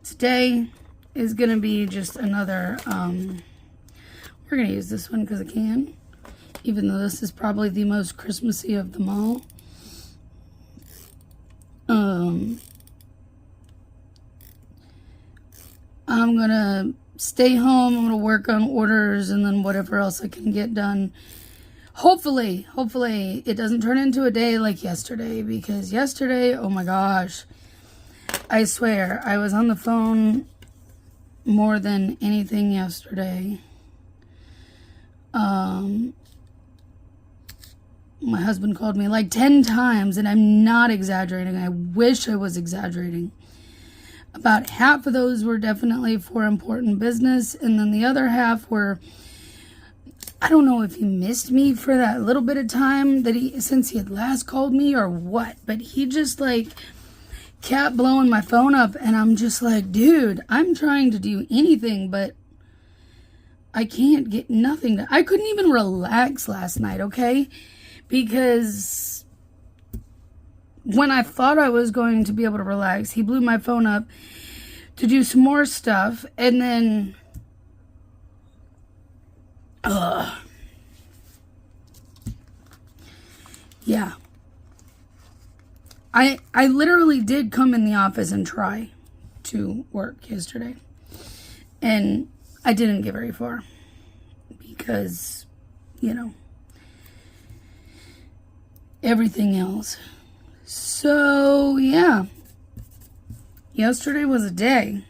today is going to be just another, we're going to use this one because I can, even though this is probably the most Christmassy of them all. I'm going to stay home. I'm going to work on orders and then whatever else I can get done. Hopefully it doesn't turn into a day like yesterday, because yesterday, oh my gosh, I swear I was on the phone more than anything yesterday. My husband called me like 10 times, and I'm not exaggerating. I wish I was exaggerating. About half of those were definitely for important business, and then the other half were, I don't know if he missed me for that little bit of time that since he had last called me or what, but he just like kept blowing my phone up, and I'm just like, dude, I'm trying to do anything, but I can't get nothing. I couldn't even relax last night, okay? Because when I thought I was going to be able to relax, he blew my phone up to do some more stuff, and then yeah. I literally did come in the office and try to work yesterday, and I didn't get very far because, you know, everything else. So, yeah. Yesterday was a day.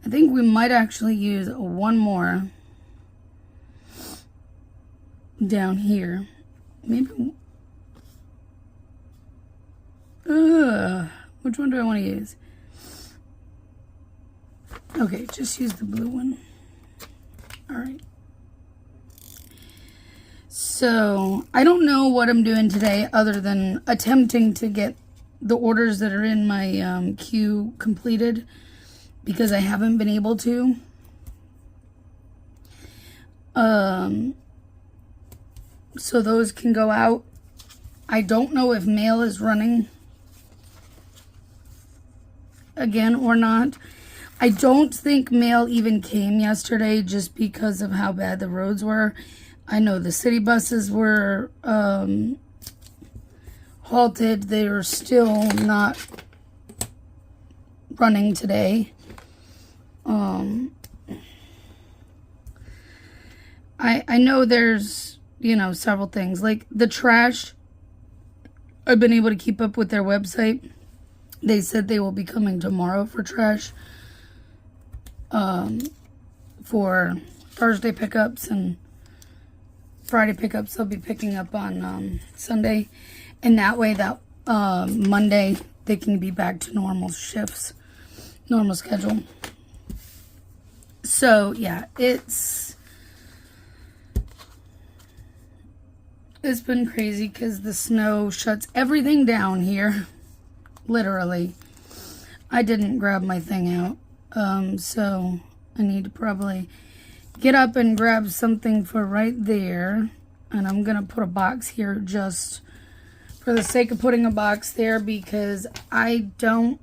I think we might actually use one more down here. Maybe. Which one do I want to use? Okay, just use the blue one. Alright. So, I don't know what I'm doing today other than attempting to get the orders that are in my queue completed, because I haven't been able to. So those can go out. I don't know if mail is running again or not. I don't think mail even came yesterday just because of how bad the roads were. I know the city buses were halted. They are still not running today. I know there's, you know, several things. Like the trash, I've been able to keep up with their website. They said they will be coming tomorrow for trash. For Thursday pickups and Friday pickups. They'll be picking up on Sunday. And that way, that Monday, they can be back to normal shifts, normal schedule. So, yeah, it's been crazy because the snow shuts everything down here. Literally. I didn't grab my thing out. So I need to probably get up and grab something for right there. And I'm going to put a box here just for the sake of putting a box there, because I don't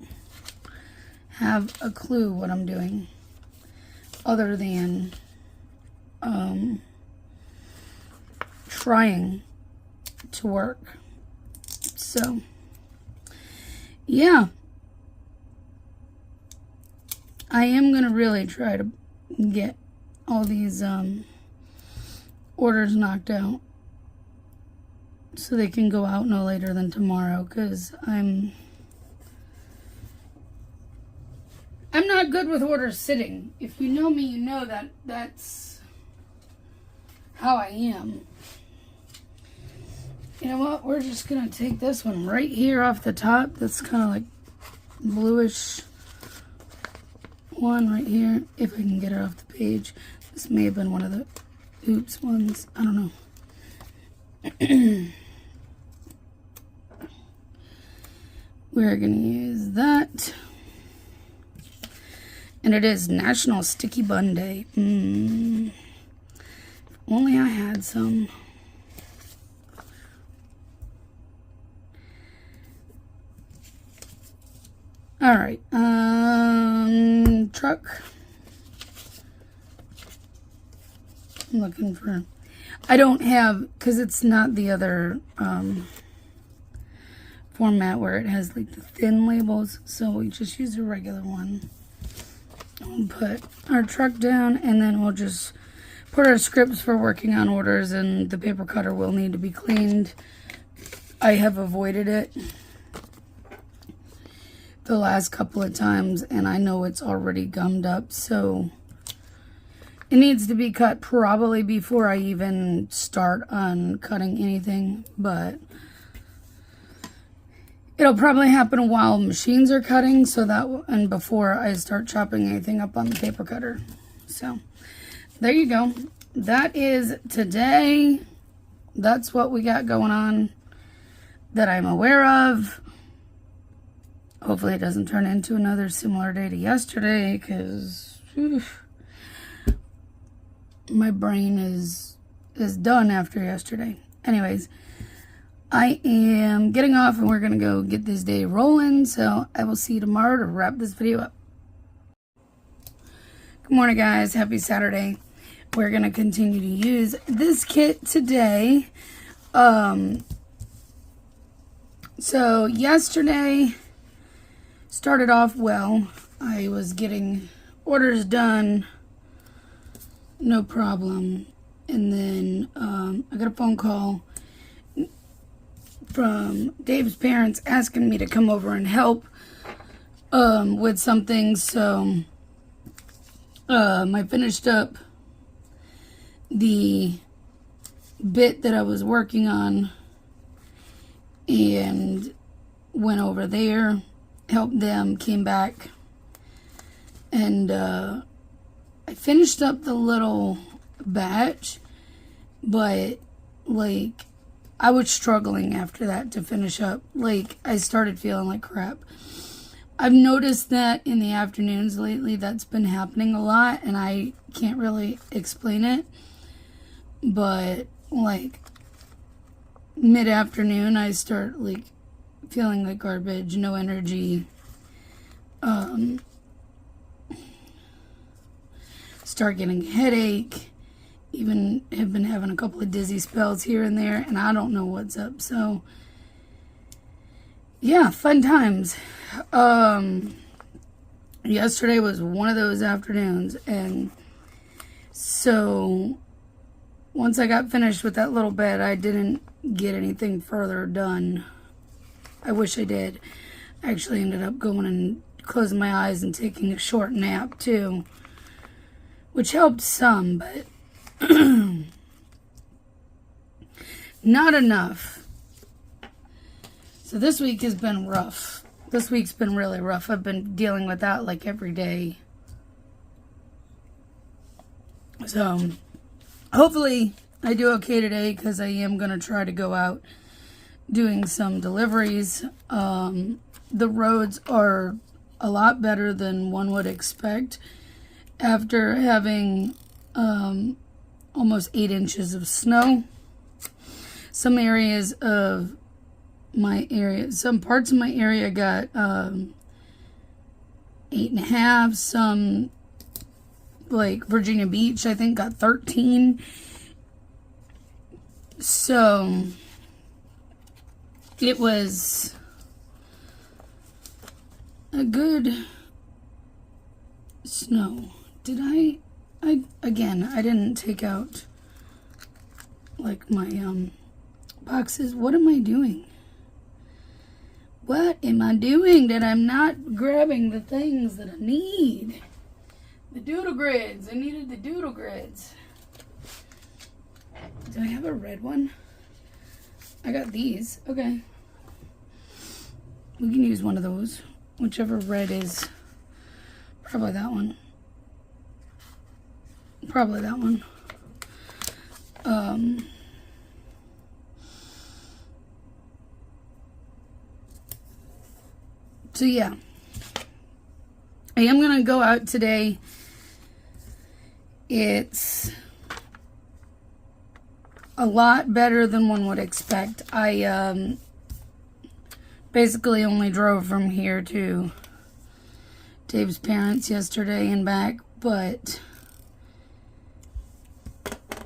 have a clue what I'm doing other than trying to work. So, yeah. I am going to really try to get all these orders knocked out so they can go out no later than tomorrow, because I'm not good with orders sitting. If you know me, you know that that's how I am. You know what? We're just going to take this one right here off the top. That's kind of like bluish one right here, if I can get it off the page. This may have been one of the oops ones. I don't know. We're going to use that. And it is National Sticky Bun Day. If only I had some. All right. Truck. I'm looking for, I don't have, because it's not the other format where it has like the thin labels, so we just use a regular one. We'll put our truck down, and then we'll just put our scripts for working on orders, and the paper cutter will need to be cleaned. I have avoided it the last couple of times, and I know it's already gummed up, so it needs to be cut probably before I even start on cutting anything, but it'll probably happen while machines are cutting, so that, and before I start chopping anything up on the paper cutter. So there you go. That is today. That's what we got going on that I'm aware of. Hopefully it doesn't turn into another similar day to yesterday, because my brain is done after yesterday. Anyways, I am getting off, and we're going to go get this day rolling, so I will see you tomorrow to wrap this video up. Good morning, guys. Happy Saturday. We're going to continue to use this kit today. So yesterday started off well. I was getting orders done, no problem. And then I got a phone call from Dave's parents asking me to come over and help with something. So I finished up the bit that I was working on and went over there, helped them, came back, and I finished up the little batch, but like I was struggling after that to finish up. Like, I started feeling like crap. I've noticed that in the afternoons lately that's been happening a lot, and I can't really explain it, but like mid-afternoon I start like feeling like garbage, no energy, start getting a headache, even have been having a couple of dizzy spells here and there, and I don't know what's up. So yeah, fun times. Yesterday was one of those afternoons, and so once I got finished with that little bit, I didn't get anything further done. I wish I did. I actually ended up going and closing my eyes and taking a short nap too, which helped some, but not enough. So this week has been rough. This week's been really rough. I've been dealing with that like every day. So hopefully I do okay today, because I am going to try to go out doing some deliveries. The roads are a lot better than one would expect after having almost 8 inches of snow. Some areas of my area, some parts of my area got 8.5. Some, like Virginia Beach, I think got 13. So it was a good snow. Did I didn't take out like my boxes. What am I doing? What am I doing that I'm not grabbing the things that I need? The doodle grids. I needed the doodle grids. Do I have a red one? I got these. Okay. We can use one of those. Whichever red is. Probably that one. Probably that one. So yeah. I am going to go out today. It's a lot better than one would expect. I basically only drove from here to Dave's parents yesterday and back, but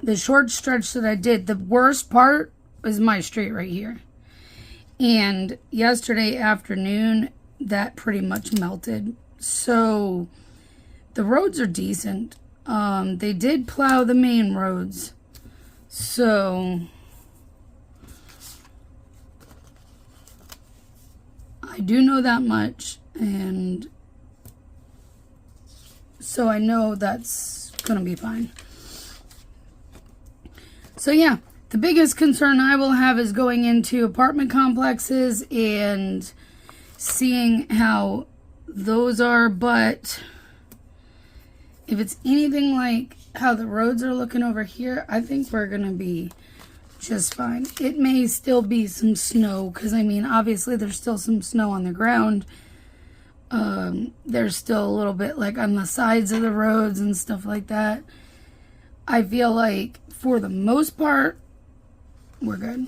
the short stretch that I did, the worst part is my street right here. And yesterday afternoon, that pretty much melted. So The roads are decent. They did plow the main roads. So I do know that much, and so I know that's gonna be fine. So yeah, the biggest concern I will have is going into apartment complexes and seeing how those are, but if it's anything like how the roads are looking over here, I think we're gonna be just fine. It may still be some snow, because I mean, obviously there's still some snow on the ground. There's still a little bit like on the sides of the roads and stuff like that. I feel like for the most part, we're good.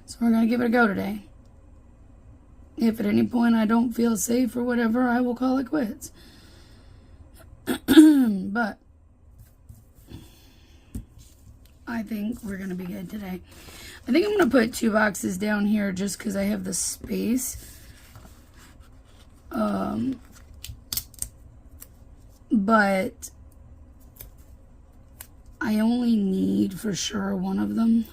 So we're gonna give it a go today. If at any point I don't feel safe or whatever, I will call it quits. But I think we're gonna be good today. I think I'm gonna put 2 boxes down here just because I have the space. But I only need for sure one of them.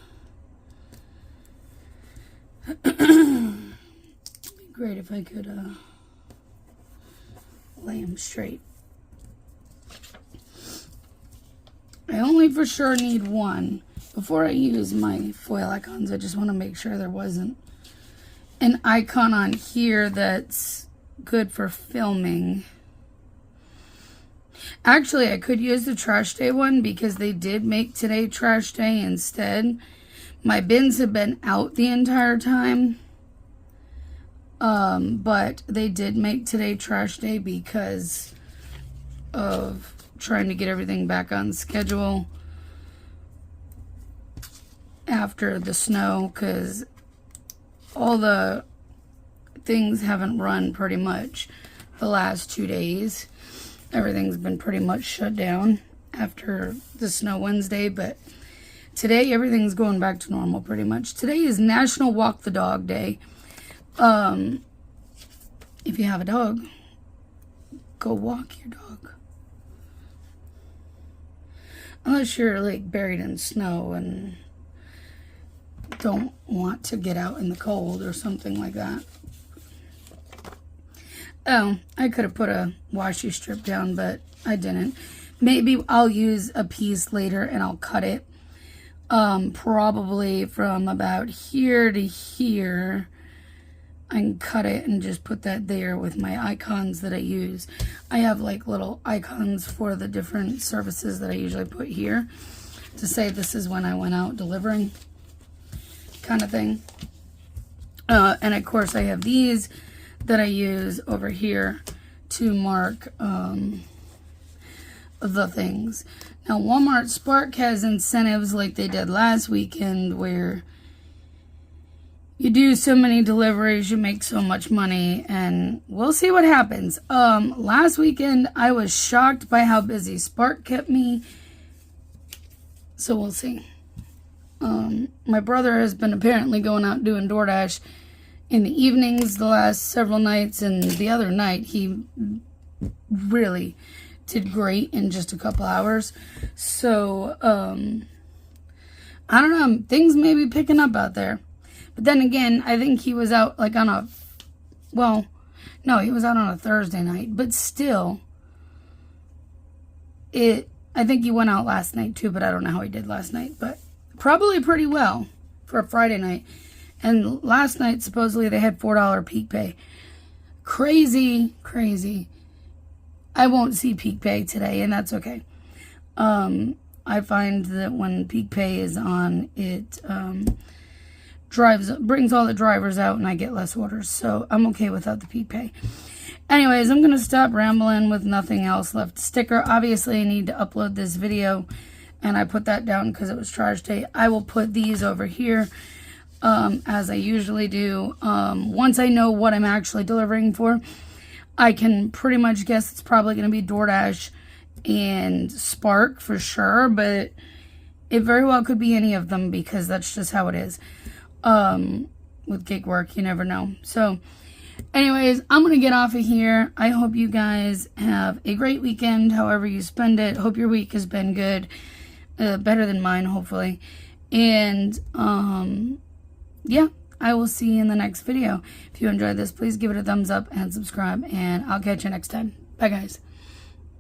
It'd be great if I could lay them straight. I only for sure need one. Before I use my foil icons, I just want to make sure there wasn't an icon on here that's good for filming. Actually, I could use the trash day one because they did make today trash day instead. My bins have been out the entire time. But they did make today trash day because of trying to get everything back on schedule after the snow, because all the things haven't run pretty much the last 2 days. Everything's been pretty much shut down after the snow Wednesday, but today everything's going back to normal pretty much. Today is National Walk the Dog Day. If you have a dog, go walk your dog. Unless you're like buried in snow and don't want to get out in the cold or something like that. Oh, I could have put a washi strip down, but I didn't. Maybe I'll use a piece later and I'll cut it. Probably from about here to here. I can cut it and just put that there with my icons that I use. I have like little icons for the different services that I usually put here to say this is when I went out delivering, kind of thing. And of course I have these that I use over here to mark the things. Now Walmart Spark has incentives like they did last weekend where you do so many deliveries, you make so much money, and we'll see what happens. Last weekend, I was shocked by how busy Spark kept me, so we'll see. My brother has been apparently going out doing DoorDash in the evenings the last several nights, and the other night, he really did great in just a couple hours. So, I don't know, things may be picking up out there. But then again, I think he was out like on a, well, no, he was out on a Thursday night, but still, I think he went out last night too, but I don't know how he did last night, but probably pretty well for a Friday night. And last night, supposedly they had $4 peak pay. Crazy, crazy. I won't see peak pay today, and that's okay. I find that when peak pay is on, it, brings all the drivers out and I get less orders, so I'm okay without the peak pay. Anyways, I'm gonna stop rambling with nothing else left. Sticker, obviously I need to upload this video, and I put that down because it was trash day. I will put these over here as I usually do. Once I know what I'm actually delivering for, I can pretty much guess it's probably gonna be DoorDash and Spark for sure, but it very well could be any of them because that's just how it is. With gig work, you never know. So Anyways, I'm going to get off of here. I hope you guys have a great weekend, however you spend it. Hope your week has been good. Better than mine, hopefully. And, yeah, I will see you in the next video. If you enjoyed this, please give it a thumbs up and subscribe. And I'll catch you next time. Bye, guys.